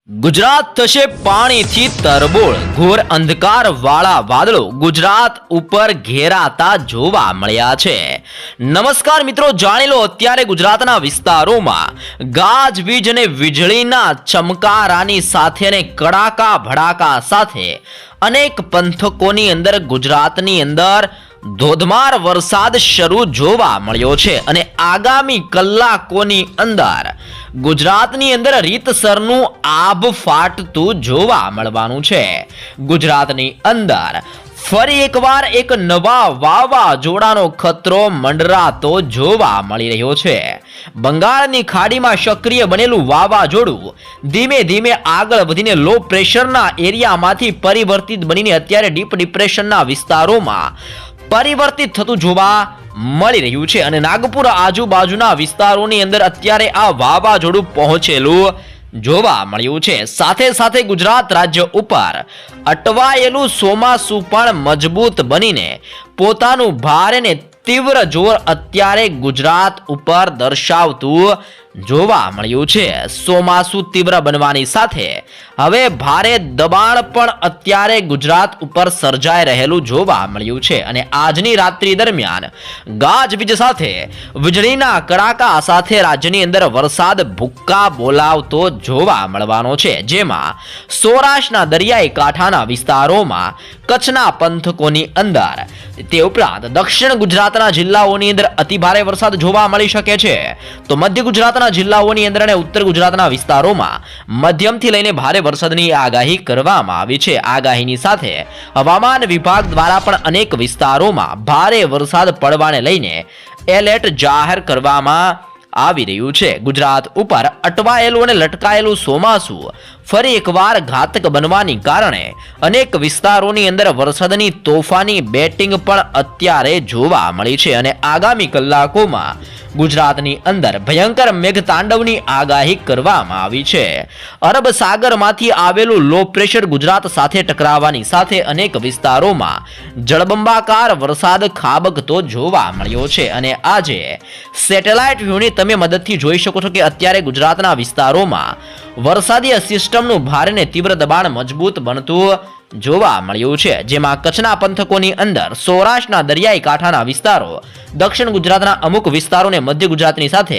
ગુજરાત થશે પાણીથી તરબોળ. ઘોર અંધકાર વાળા વાદળો ગુજરાત ઉપર ઘેરાતા જોવા મળ્યા છે. નમસ્કાર મિત્રો, જાણી લો અત્યારે ગુજરાતના વિસ્તારોમાં ગાજવીજ અને વીજળીના ચમકારાની સાથે અને કડાકા ભડાકા સાથે અનેક પંથકોની અંદર ગુજરાતની અંદર ધોધમાર વરસાદ શરૂ જોવા મળ્યો છે અને આગામી કલાકોની અંદર ગુજરાતની અંદર રીતસરનું આભ ફાટતું જોવા મળવાનું છે. ગુજરાતની અંદર ફરી એકવાર એક નવા વાવાઝોડાનો ખતરો મંડરાતો જોવા મળી રહ્યો છે. બંગાળની ખાડીમાં સક્રિય બનેલું વાવાઝોડું ધીમે ધીમે આગળ વધીને લો પ્રેશરના એરિયામાંથી પરિવર્તિત બનીને અત્યારે ડીપ ડિપ્રેશનના વિસ્તારોમાં પરિવર્તિત થતું જોવા મળી રહ્યું છે અને નાગપુર આજુબાજુના વિસ્તારોની અંદર અત્યારે આ વાવાઝોડું પહોંચેલું જોવા મળ્યું છે. સાથે સાથે ગુજરાત રાજ્ય ઉપર અટવાયેલું ચોમાસું પણ મજબૂત બનીને પોતાનું ભારે ને તીવ્ર જોર અત્યારે ગુજરાત ઉપર દર્શાવતું જોવા મળ્યું છે. ચોમાસું તીવ્ર બનવાની સાથે હવે ભારે દબાણ પણ અત્યારે ગુજરાત ઉપર સર્જાઈ રહેલું જોવા મળ્યું છે અને આજની રાત્રિ દરમિયાન ગાજવીજ સાથે વીજળીના કડાકા સાથે રાજ્યની અંદર વરસાદ ભૂક્કા બોલાવતો જોવા મળવાનો છે. જેમાં સૌરાષ્ટ્રના દરિયાઈ કાંઠાના વિસ્તારોમાં, કચ્છના પંથકોની અંદર, તે ઉપરાંત દક્ષિણ ગુજરાતના જિલ્લાઓની અંદર અતિભારે વરસાદ જોવા મળી શકે છે. તો મધ્ય ગુજરાતના જિલ્લાઓની અંદર અને ઉત્તર ગુજરાતના વિસ્તારોમાં મધ્યમથી લઈને ભારે વરસાદની આગાહી કરવામાં આવી છે. આગાહીની સાથે હવામાન વિભાગ દ્વારા પણ અનેક વિસ્તારોમાં ભારે વરસાદ પડવાને લઈને એલર્ટ જાહેર કરવામાં આવી રહ્યું છે. ગુજરાત ઉપર અટવાયેલું અને લટકાયેલું ચોમાસું ફરી એકવાર ઘાતક બનવાની કારણે અનેક વિસ્તારોની અંદર વરસાદની તોફાની બેટિંગ પણ અત્યારે જોવા મળી છે અને આગામી કલાકોમાં ગુજરાતની અંદર ભયંકર મેઘતાંડવની આગાહી કરવામાં આવી છે. અરબ સાગરમાંથી આવેલું લો પ્રેશર ગુજરાત સાથે ટકરાવવાની સાથે અનેક વિસ્તારોમાં જળબંબાકાર વરસાદ ખાબકતો જોવા મળ્યો છે અને આજે સેટેલાઇટ વ્યૂની તમે મદદથી જોઈ શકો છો કે અત્યારે ગુજરાતના વિસ્તારોમાં વરસાદી સિસ્ટમનું ભારે ને તીવ્ર દબાણ મજબૂત બનતું જોવા મળ્યું છે. જેમાં કચ્છના પંથકોની અંદર, સૌરાષ્ટ્રના દરિયાઈ કાંઠાના વિસ્તારો, દક્ષિણ ગુજરાતના અમુક વિસ્તારોને મધ્ય ગુજરાતની સાથે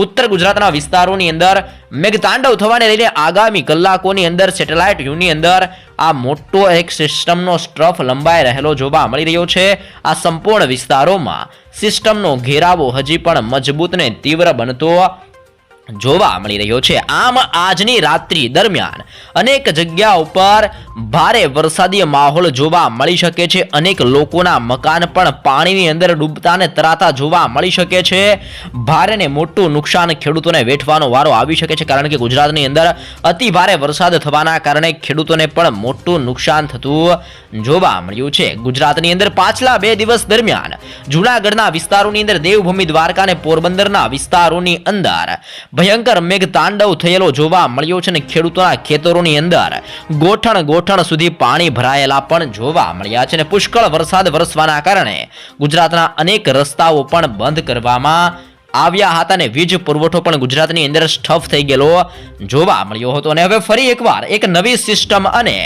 ઉત્તર ગુજરાતના વિસ્તારોની અંદર મેઘતાંડવ થવાને લઈને આગામી કલાકોની અંદર સેટેલાઇટ વ્યૂની અંદર આ મોટો એક સિસ્ટમનો સ્ટ્રફ લંબાઈ રહેલો જોવા મળી રહ્યો છે. આ સંપૂર્ણ વિસ્તારોમાં સિસ્ટમનો ઘેરાવો હજી પણ મજબૂત ને તીવ્ર બનતો જોવા મળી રહ્યો છે. આમ આજની રાત્રિ દરમિયાન અનેક જગ્યા ઉપર ભારે વરસાદી માહોલ જોવા મળી શકે છે. અનેક લોકોના મકાન પણ પાણીની અંદર ડૂબતા ને તરાતા જોવા મળી શકે છે. ભારે ને મોટું નુકસાન ખેડૂતોને વેઠવાનો વારો આવી શકે છે, કારણ કે ગુજરાતની અંદર અતિ ભારે વરસાદ થવાના કારણે ખેડૂતોને પણ મોટું નુકસાન થતું જોવા મળ્યું છે. ગુજરાતની અંદર પાછલા 2 દિવસ દરમિયાન જૂનાગઢના વિસ્તારોની અંદર, દેવભૂમિ દ્વારકા અને પોરબંદરના વિસ્તારોની અંદર ભયંકર મેઘતાંડવ થયેલો જોવા મળ્યો છે અને ખેડૂતોના ખેતરોની અંદર ગોઠણ સુધી પાણી ભરાયેલા પણ જોવા મળ્યા છે અને પુષ્કળ વરસાદ વરસવાના કારણે ગુજરાતના અનેક રસ્તાઓ પણ બંધ કરવામાં આવ્યા હતા અને વીજ પુરવઠો પણ ગુજરાતની અંદર સ્ટફ થઈ ગયેલો જોવા મળ્યો હતો. અને હવે ફરી એકવાર એક નવી સિસ્ટમ અને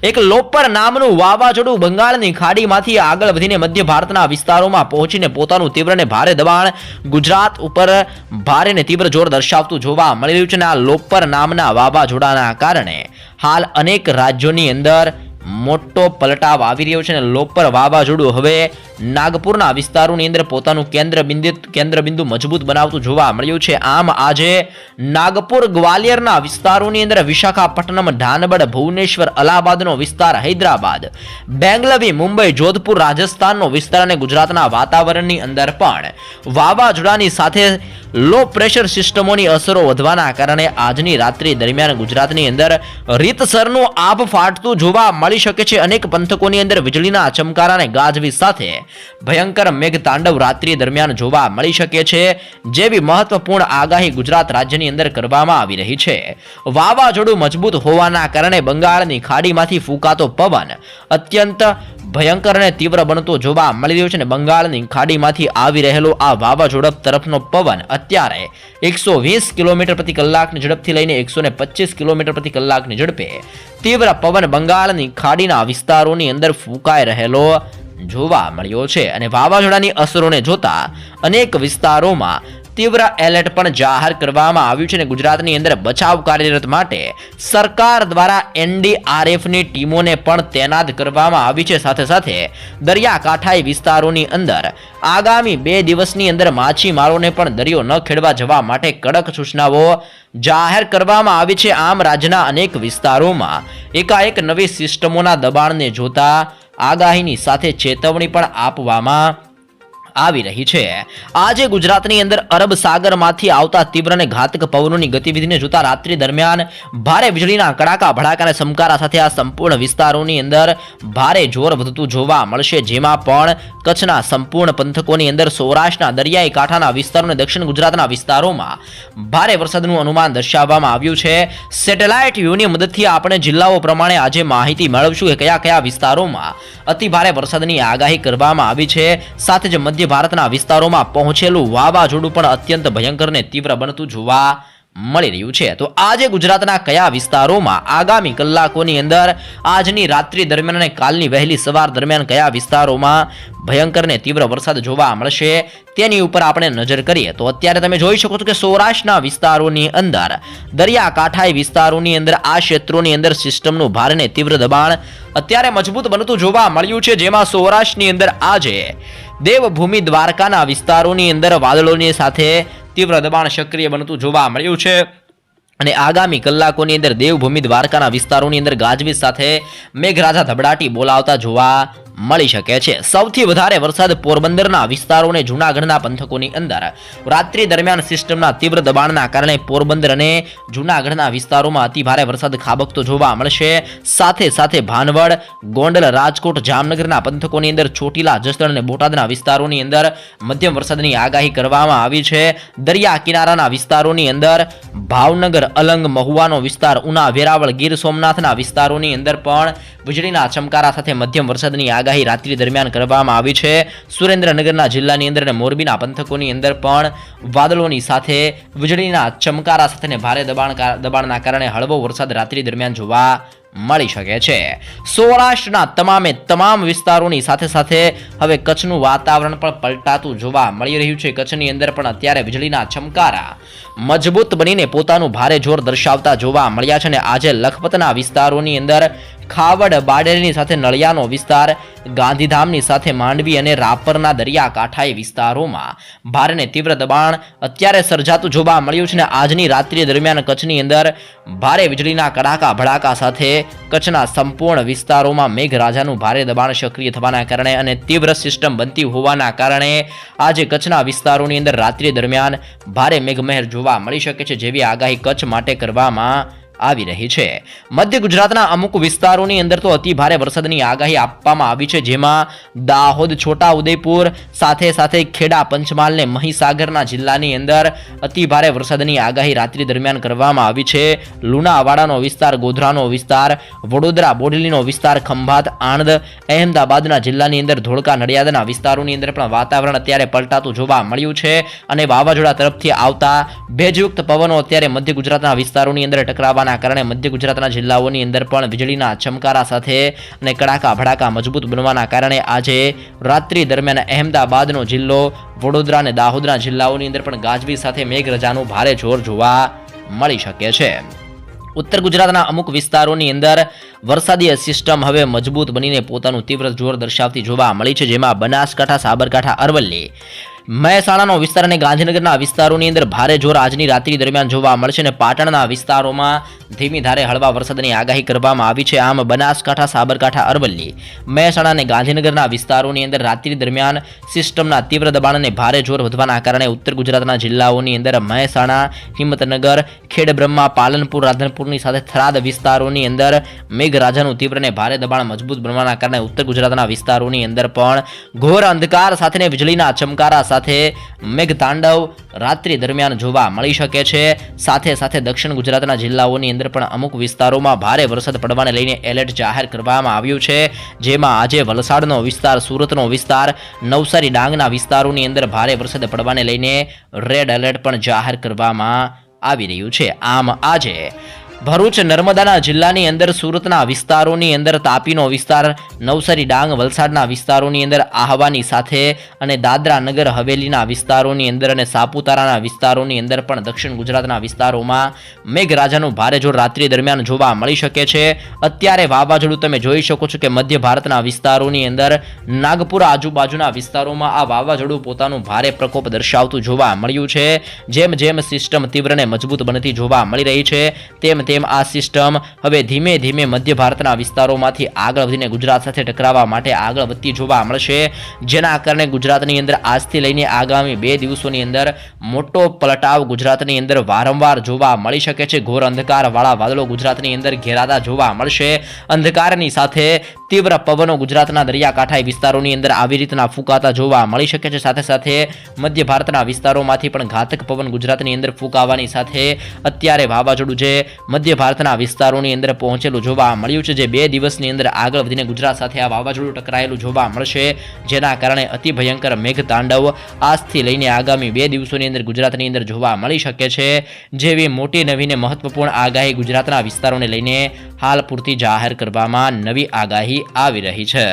એક લોપર નામનું વાવાઝોડું બંગાળની ખાડીમાંથી આગળ વધીને મધ્ય ભારતના વિસ્તારોમાં પહોંચીને પોતાનું તીવ્ર ને ભારે દબાણ ગુજરાત ઉપર ભારે ને તીવ્ર જોર દર્શાવતું જોવા મળી રહ્યું છે. અને આ લોપર નામના વાવાઝોડાના કારણે હાલ અનેક રાજ્યોની અંદર મોટો પલટાવ આવી રહ્યો છે અને લોપર વાવાઝોડું હવે નાગપુરના વિસ્તારોની અંદર પોતાનું કેન્દ્રબિંદુ મજબૂત બનાવતું જોવા મળ્યું છે. આમ આજે નાગપુર, ગ્વાલિયરના વિસ્તારોની અંદર, વિશાખાપટ્ટનમ, ધાનબડ, ભુવનેશ્વર, અલ્હાબાદનો વિસ્તાર, હૈદરાબાદ, બેંગલવી, મુંબઈ, જોધપુર, રાજસ્થાનનો વિસ્તાર અને ગુજરાતના વાતાવરણની અંદર પણ વાવાઝોડાની સાથે લો પ્રેશર સિસ્ટમોની અસરો વધવાના કારણે આજની રાત્રિ દરમિયાન ગુજરાતની અંદર રીતસરનું આભ ફાટતું જોવા મળી શકે છે. અનેક પંથકોની અંદર વીજળીના ચમકારા અને ગાજવીજ સાથે ભયંકર મેઘતાંડવ રાત્રિ દરમિયાન જોવા મળી શકે છે. જેવી મહત્વપૂર્ણ આગાહી ગુજરાત રાજ્યની અંદર કરવામાં આવી રહી છે. વાવાઝોડું મજબૂત હોવાના કારણે બંગાળની ખાડીમાંથી ફૂંકાતો પવન અત્યંત ભયંકર અને તીવ્ર બનતો જોવા મળી રહ્યો છે અને બંગાળની ખાડીમાંથી આવી રહેલો આ વાવાઝોડા તરફનો પવન અત્યારે 120 કિલોમીટર પ્રતિ કલાકની ઝડપથી લઈને 125 કિલોમીટર પ્રતિ કલાકની ઝડપે તીવ્ર પવન બંગાળની ખાડીના વિસ્તારોની અંદર ફૂંકાઈ રહેલો જોવા મળ્યો છે અને વાવાઝોડાની અસરોને જોતા અનેક વિસ્તારોમાં તીવ્ર એલર્ટ પણ જાહેર કરવામાં આવ્યું છે અને ગુજરાતની અંદર બચાવ કાર્યરત માટે સરકાર દ્વારા એનડીઆરએફની ટીમોને પણ તૈનાત કરવામાં આવી છે. સાથે સાથે દરિયાકાંઠાઈ વિસ્તારોની અંદર આગામી 2 દિવસની અંદર માછીમારોને પણ દરિયો ન ખેડવા જવા માટે કડક સૂચનાઓ જાહેર કરવામાં આવી છે. આમ રાજ્યના અનેક વિસ્તારોમાં એકાએક નવી સિસ્ટમોના દબાણને જોતા આગાહીની સાથે ચેતવણી પણ આપવામાં આવી રહી છે. આજે ગુજરાતની અંદર અરબ સાગરમાંથી આવતા તીવ્ર અને ઘાતક પવનોની ગતિવિધિને જોતા રાત્રિ દરમિયાન ભારે વીજળીના કડાકા ભડાકા અને સમકારા સાથે આ સંપૂર્ણ વિસ્તારોની અંદર ભારે જોર વધતું જોવા મળશે. જેમાં પણ કચ્છના સંપૂર્ણ પંથકોની અંદર, સૌરાષ્ટ્રના દરિયાઈ કાંઠાના વિસ્તારો અને દક્ષિણ ગુજરાતના વિસ્તારોમાં ભારે વરસાદનું અનુમાન દર્શાવવામાં આવ્યું છે. સેટેલાઇટ વ્યૂની મદદથી આપણે જિલ્લાઓ પ્રમાણે આજે માહિતી મેળવશું કે કયા કયા વિસ્તારોમાં અતિ ભારે વરસાદની આગાહી કરવામાં આવી છે. સાથે જ મધ્ય ભારતના વિસ્તારોમાં પહોંચેલું વાવાઝોડું પણ અત્યંત ભયંકર અને તીવ્ર બનતું જોવા મળી રહ્યું છે. તો આજે ગુજરાતના કયા વિસ્તારોમાં આગામી કલાકોની અંદર આજની રાત્રિ દરમિયાન અને કાલની વહેલી સવાર દરમિયાન કયા વિસ્તારોમાં ભયંકર ને તીવ્ર વરસાદ જોવા મળશે તેની ઉપર આપણે નજર કરીએ તો અત્યારે તમે જોઈ શકો છો કે સૌરાષ્ટ્રના વિસ્તારોની અંદર, દરિયાકાંઠાઈ વિસ્તારોની અંદર આ ક્ષેત્રોની અંદર સિસ્ટમનું ભારે ને તીવ્ર દબાણ અત્યારે મજબૂત બનતું જોવા મળ્યું છે. જેમાં સૌરાષ્ટ્રની અંદર આજે દેવભૂમિ દ્વારકાના વિસ્તારોની અંદર વાદળોની સાથે તીવ્ર દબાણ સક્રિય બનતું જોવા મળ્યું છે અને આગામી કલાકોની અંદર દેવભૂમિ દ્વારકાના વિસ્તારોની અંદર ગાજવીજ સાથે મેઘરાજા ધબડાટી બોલાવતા જોવા મળી શકે છે. સૌથી વધારે વરસાદ પોરબંદરના વિસ્તારો અને જૂનાગઢના પંથકોની અંદર રાત્રિ દરમિયાન સિસ્ટમના તીવ્ર દબાણના કારણે પોરબંદર અને જૂનાગઢના વિસ્તારોમાં અતિ ભારે વરસાદ ખાબકતો જોવા મળશે. સાથે સાથે ભાનવડ, ગોંડલ, રાજકોટ, જામનગરના પંથકોની અંદર, ચોટીલા, જસદણ અને બોટાદના વિસ્તારોની અંદર મધ્યમ વરસાદની આગાહી કરવામાં આવી છે. દરિયા કિનારાના વિસ્તારોની અંદર ભાવનગર, અલંગ, મહુવાનો વિસ્તાર, ઉના, વેરાવળ, ગીર સોમનાથના વિસ્તારોની અંદર પણ વીજળીના ચમકારા સાથે મધ્યમ વરસાદની આગાહી રાત્રિ દરમિયાન કરવામાં આવી છે. સુરેન્દ્રનગરના જિલ્લાની અંદર અને મોરબીના પંથકોની અંદર પણ વાદળોની સાથે વીજળીના ચમકારા સાથે ભારે દબાણના કારણે હળવો વરસાદ રાત્રિ દરમિયાન જોવા મળી શકે છે. સૌરાષ્ટ્રના તમામ વિસ્તારોની સાથે સાથે હવે કચ્છનું વાતાવરણ પણ પલટાતું જોવા મળી રહ્યું છે. કચ્છની અંદર પણ અત્યારે વીજળીના ચમકારા મજબૂત બનીને પોતાનું ભારે જોર દર્શાવતા જોવા મળ્યા છે અને આજે લખપતના વિસ્તારોની અંદર ખાવડ, બાડેરની સાથે નળિયાનો વિસ્તાર, ગાંધીધામની સાથે માંડવી અને રાપરના દરિયાકાંઠાઈ વિસ્તારોમાં ભારે ને તીવ્ર દબાણ અત્યારે સર્જાતું જોવા મળ્યું છે અને આજની રાત્રિ દરમિયાન કચ્છની અંદર ભારે વીજળીના કડાકા ભડાકા સાથે કચ્છના સંપૂર્ણ વિસ્તારોમાં મેઘરાજાનું ભારે દબાણ સક્રિય થવાના કારણે અને તીવ્ર સિસ્ટમ બનતી હોવાના કારણે આજે કચ્છના વિસ્તારોની અંદર રાત્રિ દરમિયાન ભારે મેઘમહેર જોવા મળી શકે છે, જેવી આગાહી કચ્છ માટે કરવામાં આવી રહી છે. મધ્ય ગુજરાતના અમુક વિસ્તારોની અંદર તો અતિ ભારે વરસાદની આગાહી આપવામાં આવી છે. જેમાં દાહોદ, છોટા ઉદેપુર સાથે સાથે ખેડા, પંચમહાલ ને મહીસાગરના જિલ્લાની અંદર અતિ ભારે વરસાદની આગાહી રાત્રિ દરમિયાન કરવામાં આવી છે. લુણાવાડાનો વિસ્તાર, ગોધરાનો વિસ્તાર, વડોદરા, બોડેલીનો વિસ્તાર, ખંભાત, આણંદ, અહેમદાબાદના જિલ્લાની અંદર, ધોળકા, નડિયાદના વિસ્તારોની અંદર પણ વાતાવરણ અત્યારે પલટાતું જોવા મળ્યું છે અને વાવાઝોડા તરફથી આવતા ભેજયુક્ત પવનો અત્યારે મધ્ય ગુજરાતના વિસ્તારોની અંદર ટકરાવાના કારણે મધ્ય ગુજરાતના જિલ્લાઓની અંદર પણ વીજળીના ચમકારા સાથે અને કડાકા ભડાકા મજબૂત બનવાના કારણે આજે રાત્રિ દરમિયાન અહેમદાબાદનો જિલ્લો, વડોદરા અને દાહોદના જિલ્લાઓની અંદર પણ ગાજવીજ સાથે મેઘરાજાનું ભારે જોર જોવા મળી શકે છે. ઉત્તર ગુજરાતના અમુક વિસ્તારોની અંદર વરસાદી સિસ્ટમ હવે મજબૂત બનીને પોતાનું તીવ્ર જોર દર્શાવતી જોવા મળી છે. જેમાં બનાસકાંઠા, સાબરકાંઠા, અરવલ્લી, મહેસાણાનો વિસ્તાર અને ગાંધીનગરના વિસ્તારોની અંદર ભારે જોર આજની રાત્રિ દરમિયાન જોવા મળશે અને પાટણના વિસ્તારોમાં ધીમી ધારે હળવા વરસાદની આગાહી કરવામાં આવી છે. આમ બનાસકાંઠા, સાબરકાંઠા, અરવલ્લી, મહેસાણા અને ગાંધીનગરના વિસ્તારોની અંદર રાત્રિ દરમિયાન સિસ્ટમના તીવ્ર દબાણ અને ભારે જોર વધવાના કારણે ઉત્તર ગુજરાતના જિલ્લાઓની અંદર મહેસાણા, હિંમતનગર, ખેડબ્રહ્મા, પાલનપુર, રાધનપુરની સાથે થરાદ વિસ્તારોની અંદર મેઘરાજાનું તીવ્ર અને ભારે દબાણ મજબૂત બનવાના કારણે ઉત્તર ગુજરાતના વિસ્તારોની અંદર પણ ઘોર અંધકાર સાથે વીજળીના ચમકારા સાથે મેઘતાંડવ રાત્રિ દરમિયાન જોવા મળી શકે છે। સાથે સાથે દક્ષિણ ગુજરાતના જિલ્લાઓની અંદર પણ અમુક વિસ્તારોમાં ભારે વરસાદ પડવાને લઈને એલર્ટ જાહેર કરવામાં આવ્યું છે, જેમાં આજે વલસાડનો વિસ્તાર, સુરતનો વિસ્તાર, નવસારી ડાંગના વિસ્તારોની અંદર ભારે વરસાદ પડવાને લઈને રેડ એલર્ટ પણ જાહેર કરવામાં આવી રહ્યું છે। આમ આજે ભરૂચ નર્મદાના જિલ્લાની અંદર, સુરતના વિસ્તારોની અંદર, તાપીનો વિસ્તાર, નવસારી ડાંગ વલસાડના વિસ્તારોની અંદર, આહવાની સાથે અને દાદરા નગર હવેલીના વિસ્તારોની અંદર અને સાપુતારાના વિસ્તારોની અંદર પણ દક્ષિણ ગુજરાતના વિસ્તારોમાં મેઘરાજાનું ભારે જોર રાત્રિ દરમિયાન જોવા મળી શકે છે। અત્યારે વાવાઝોડું તમે જોઈ શકો છો કે મધ્ય ભારતના વિસ્તારોની અંદર, નાગપુર આજુબાજુના વિસ્તારોમાં આ વાવાઝોડું પોતાનું ભારે પ્રકોપ દર્શાવતું જોવા મળ્યું છે। જેમ જેમ સિસ્ટમ તીવ્ર અને મજબૂત બનતી જોવા મળી રહી છે, તેમ આ સિસ્ટમ હવે ધીમે ધીમે મધ્ય ભારતના વિસ્તારોમાંથી આગળ વધીને ગુજરાત સાથે ટકરાવવા માટે આગળ વધતી જોવા મળશે, જેના કારણે ગુજરાતની અંદર આજથી લઈને આગામી 2 દિવસોની અંદર મોટો પલટાવ ગુજરાતની અંદર વારંવાર જોવા મળી શકે છે। ઘોર અંધકારવાળા વાદળો ગુજરાતની અંદર ઘેરાતા જોવા મળશે। અંધકારની સાથે તીવ્ર પવનો ગુજરાતના દરિયાકાંઠાઈ વિસ્તારોની અંદર આવી રીતના ફૂંકાતા જોવા મળી શકે છે। સાથે સાથે મધ્ય ભારતના વિસ્તારોમાંથી પણ ઘાતક પવન ગુજરાતની અંદર ફૂંકાવાની સાથે અત્યારે વાવાઝોડું જે મધ્ય ભારતના વિસ્તારોની અંદર પહોંચેલું જોવા મળ્યું છે, જે 2 દિવસની અંદર આગળ વધીને ગુજરાત સાથે આ વાવાઝોડું ટકરાયેલું જોવા મળશે, જેના કારણે અતિ ભયંકર મેઘતાંડવ આજથી લઈને આગામી 2 દિવસોની અંદર ગુજરાતની અંદર જોવા મળી શકે છે। જેવી મોટી નવીને મહત્વપૂર્ણ આગાહી ગુજરાતના વિસ્તારોને લઈને હાલ પૂરતી જાહેર કરવામાં નવી આગાહી આવી રહી છે।